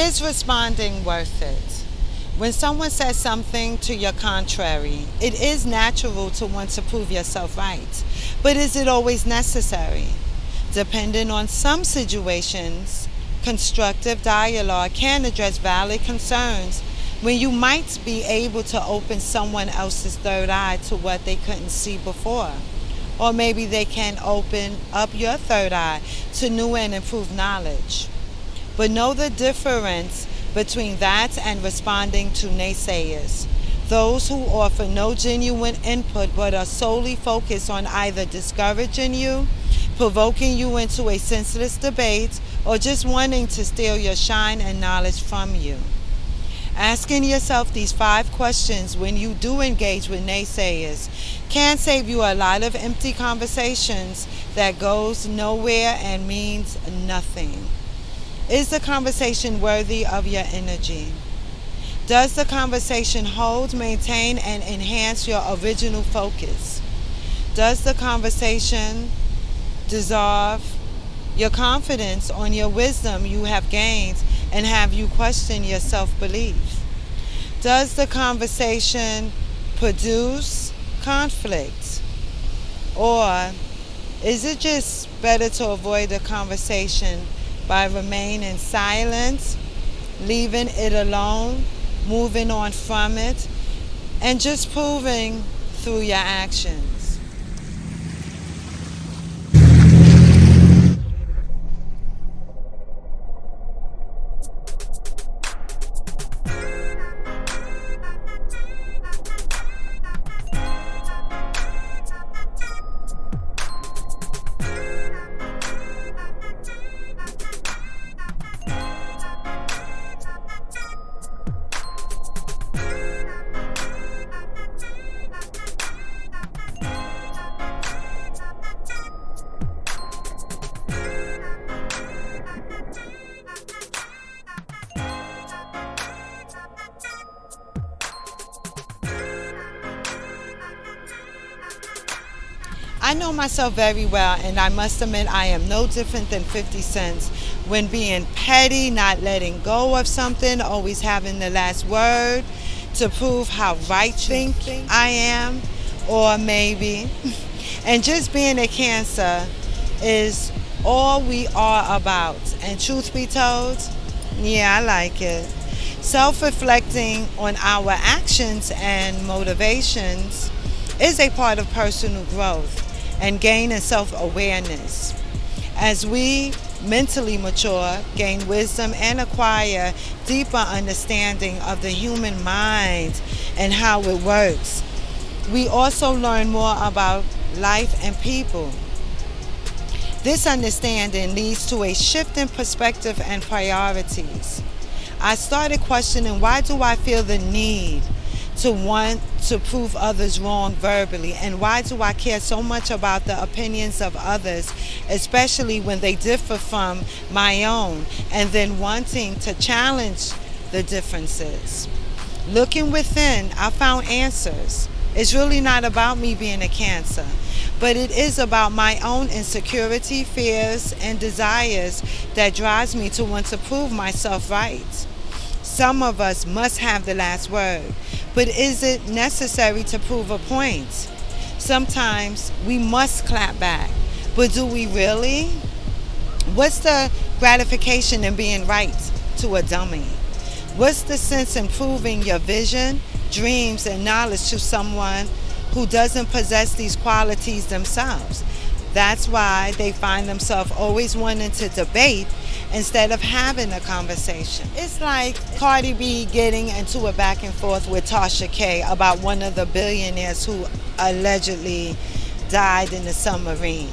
Is responding worth it? When someone says something to your contrary, it is natural to want to prove yourself right. But is it always necessary? Depending on some situations, constructive dialogue can address valid concerns when you might be able to open someone else's third eye to what they couldn't see before. Or maybe they can open up your third eye to new and improved knowledge. But know the difference between that and responding to naysayers. Those who offer no genuine input but are solely focused on either discouraging you, provoking you into a senseless debate, or just wanting to steal your shine and knowledge from you. Asking yourself these 5 questions when you do engage with naysayers can save you a lot of empty conversations that goes nowhere and means nothing. Is the conversation worthy of your energy? Does the conversation hold, maintain, and enhance your original focus? Does the conversation dissolve your confidence on your wisdom you have gained and have you question your self-belief? Does the conversation produce conflict? Or is it just better to avoid the conversation by remaining silent, leaving it alone, moving on from it, and just proving through your actions? I know myself very well, and I must admit I am no different than 50 Cent when being petty, not letting go of something, always having the last word to prove how right you think I am, or maybe. And just being a Cancer is all we are about. And truth be told, yeah, I like it. Self-reflecting on our actions and motivations is a part of personal growth and gaining self-awareness. As we mentally mature, gain wisdom, and acquire deeper understanding of the human mind and how it works, we also learn more about life and people. This understanding leads to a shift in perspective and priorities. I started questioning, why do I feel the need to want to prove others wrong verbally, and why do I care so much about the opinions of others, especially when they differ from my own, and then wanting to challenge the differences? Looking within, I found answers. It's really not about me being a Cancer, but it is about my own insecurity, fears, and desires that drives me to want to prove myself right. Some of us must have the last word, but is it necessary to prove a point? Sometimes we must clap back, but do we really? What's the gratification in being right to a dummy? What's the sense in proving your vision, dreams, and knowledge to someone who doesn't possess these qualities themselves? That's why they find themselves always wanting to debate instead of having a conversation. It's like Cardi B getting into a back and forth with Tasha K about one of the billionaires who allegedly died in the submarine.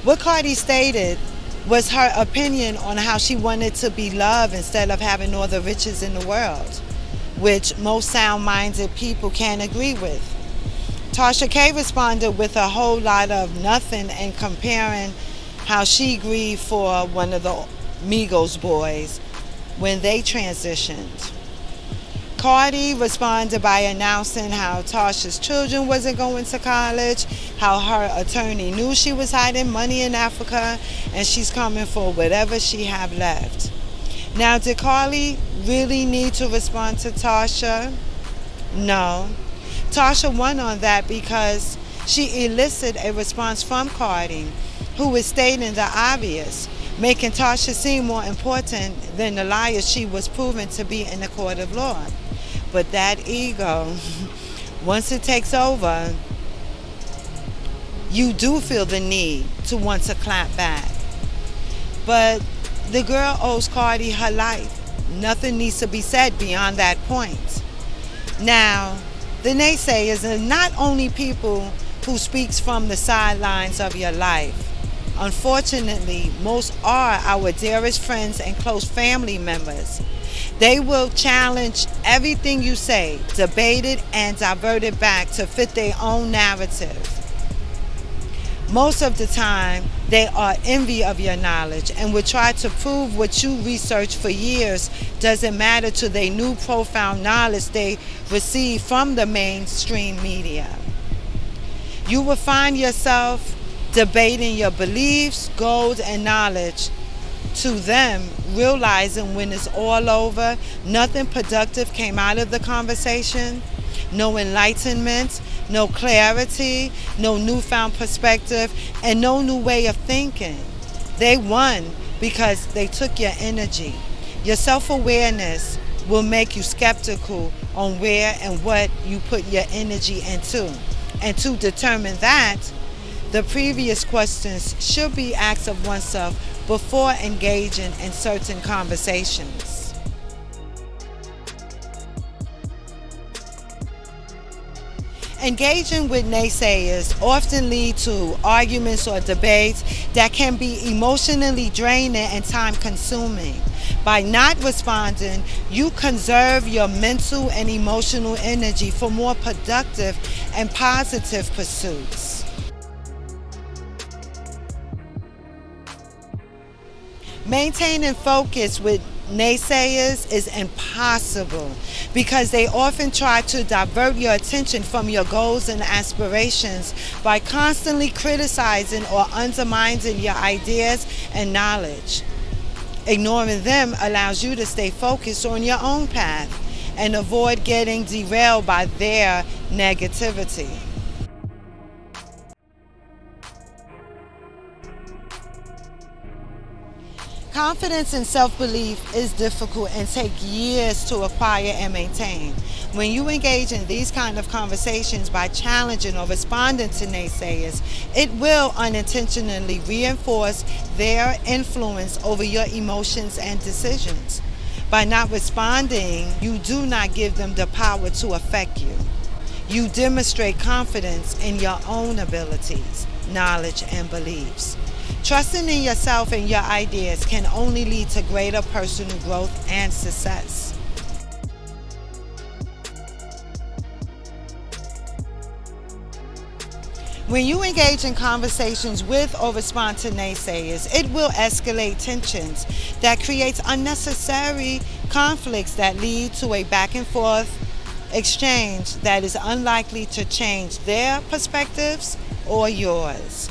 What Cardi stated was her opinion on how she wanted to be loved instead of having all the riches in the world, which most sound-minded people can't agree with. Tasha K responded with a whole lot of nothing and comparing how she grieved for one of the Migos boys when they transitioned. Cardi responded by announcing how Tasha's children wasn't going to college, how her attorney knew she was hiding money in Africa, and she's coming for whatever she have left. Now, did Carly really need to respond to Tasha? No. Tasha won on that because she elicited a response from Cardi, who was stating the obvious, making Tasha seem more important than the liar she was proven to be in the court of law. But that ego, once it takes over, you do feel the need to want to clap back. But the girl owes Cardi her life. Nothing needs to be said beyond that point. Now, the naysayers are not only people who speaks from the sidelines of your life. Unfortunately, most are our dearest friends and close family members. They will challenge everything you say, debate it, and divert it back to fit their own narrative. Most of the time, they are envy of your knowledge and will try to prove what you researched for years doesn't matter to their new profound knowledge they receive from the mainstream media. You will find yourself debating your beliefs, goals, and knowledge to them, realizing when it's all over, nothing productive came out of the conversation, no enlightenment, no clarity, no newfound perspective, and no new way of thinking. They won because they took your energy. Your self-awareness will make you skeptical on where and what you put your energy into. And to determine that, the previous questions should be asked of oneself before engaging in certain conversations. Engaging with naysayers often lead to arguments or debates that can be emotionally draining and time-consuming. By not responding, you conserve your mental and emotional energy for more productive and positive pursuits. Maintaining focus with naysayers is impossible because they often try to divert your attention from your goals and aspirations by constantly criticizing or undermining your ideas and knowledge. Ignoring them allows you to stay focused on your own path and avoid getting derailed by their negativity. Confidence and self-belief is difficult and take years to acquire and maintain. When you engage in these kind of conversations by challenging or responding to naysayers, it will unintentionally reinforce their influence over your emotions and decisions. By not responding, you do not give them the power to affect you. You demonstrate confidence in your own abilities, knowledge, and beliefs. Trusting in yourself and your ideas can only lead to greater personal growth and success. When you engage in conversations with or respond to naysayers, it will escalate tensions that creates unnecessary conflicts that lead to a back and forth exchange that is unlikely to change their perspectives or yours.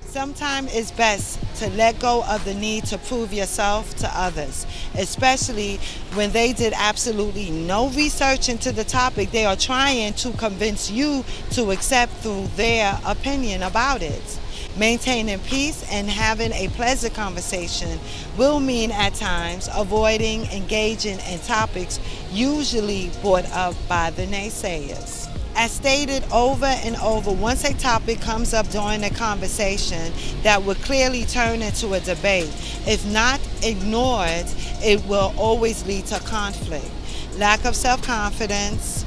Sometimes it's best to let go of the need to prove yourself to others, especially when they did absolutely no research into the topic they are trying to convince you to accept through their opinion about it. Maintaining peace and having a pleasant conversation will mean at times avoiding engaging in topics usually brought up by the naysayers. As stated over and over, once a topic comes up during a conversation that would clearly turn into a debate, if not ignored, it will always lead to conflict, lack of self-confidence,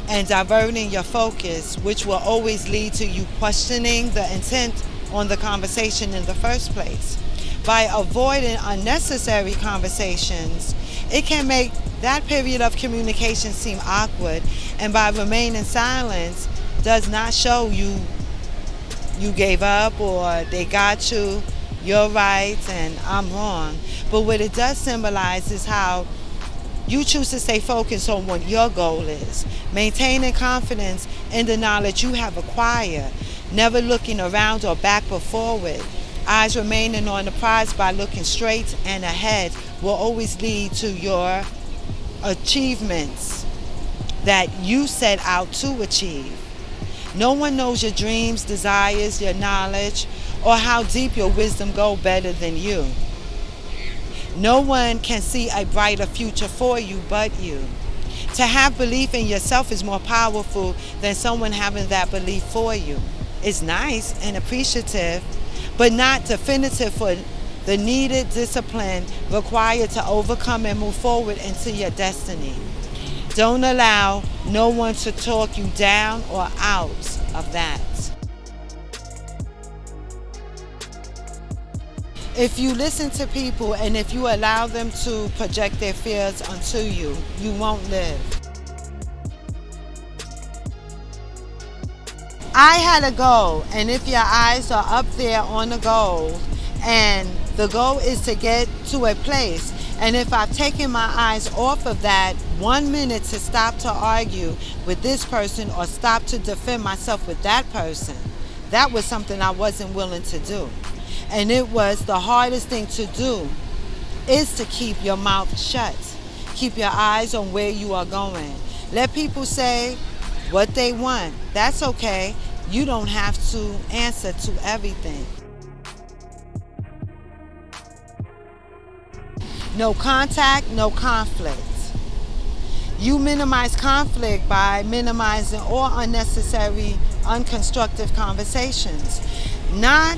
and diverting your focus, which will always lead to you questioning the intent on the conversation in the first place. By avoiding unnecessary conversations, it can make that period of communication seem awkward, and by remaining silent does not show you gave up or they got you, you're right and I'm wrong. But what it does symbolize is how you choose to stay focused on what your goal is, maintaining confidence in the knowledge you have acquired, never looking around or back but forward. Eyes remaining on the prize by looking straight and ahead will always lead to your achievements that you set out to achieve. No one knows your dreams, desires, your knowledge, or how deep your wisdom go better than you. No one can see a brighter future for you but you. To have belief in yourself is more powerful than someone having that belief for you. It's nice and appreciative, but not definitive for the needed discipline required to overcome and move forward into your destiny. Don't allow no one to talk you down or out of that. If you listen to people and if you allow them to project their fears onto you, you won't live. I had a goal, and if your eyes are up there on the goal, and the goal is to get to a place, and if I've taken my eyes off of that 1 minute to stop to argue with this person or stop to defend myself with that person, that was something I wasn't willing to do. And it was the hardest thing to do, is to keep your mouth shut. Keep your eyes on where you are going. Let people say what they want. That's okay. You don't have to answer to everything. No contact, no conflict. You minimize conflict by minimizing all unnecessary, unconstructive conversations. Not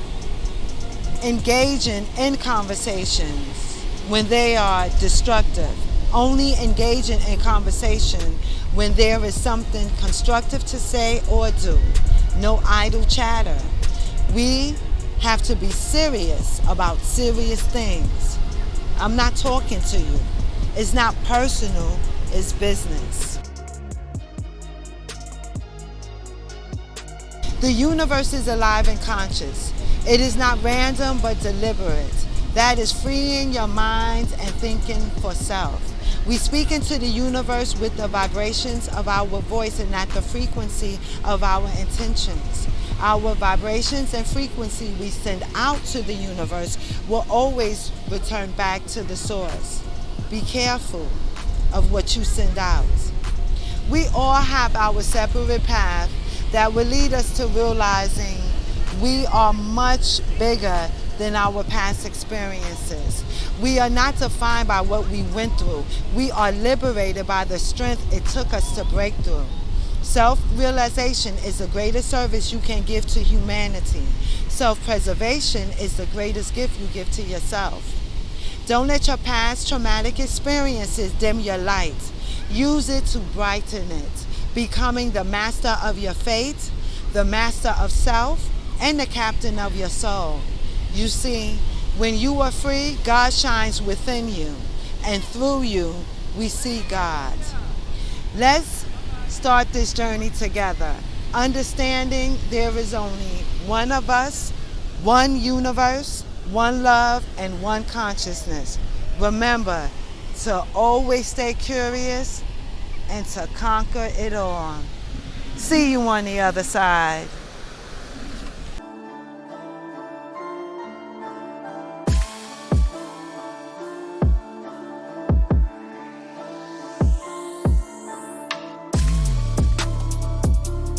engaging in conversations when they are destructive. Only engaging in conversation when there is something constructive to say or do. No idle chatter. We have to be serious about serious things. I'm not talking to you. It's not personal, it's business. The universe is alive and conscious. It is not random but deliberate. That is freeing your mind and thinking for self. We speak into the universe with the vibrations of our voice and not the frequency of our intentions. Our vibrations and frequency we send out to the universe will always return back to the source. Be careful of what you send out. We all have our separate path that will lead us to realizing we are much bigger than our past experiences. We are not defined by what we went through. We are liberated by the strength it took us to break through. Self-realization is the greatest service you can give to humanity. Self-preservation is the greatest gift you give to yourself. Don't let your past traumatic experiences dim your light. Use it to brighten it, becoming the master of your fate, the master of self, and the captain of your soul. You see, when you are free, God shines within you, and through you, we see God. Let's start this journey together, understanding there is only one of us, one universe, one love, and one consciousness. Remember to always stay curious and to conquer it all. See you on the other side.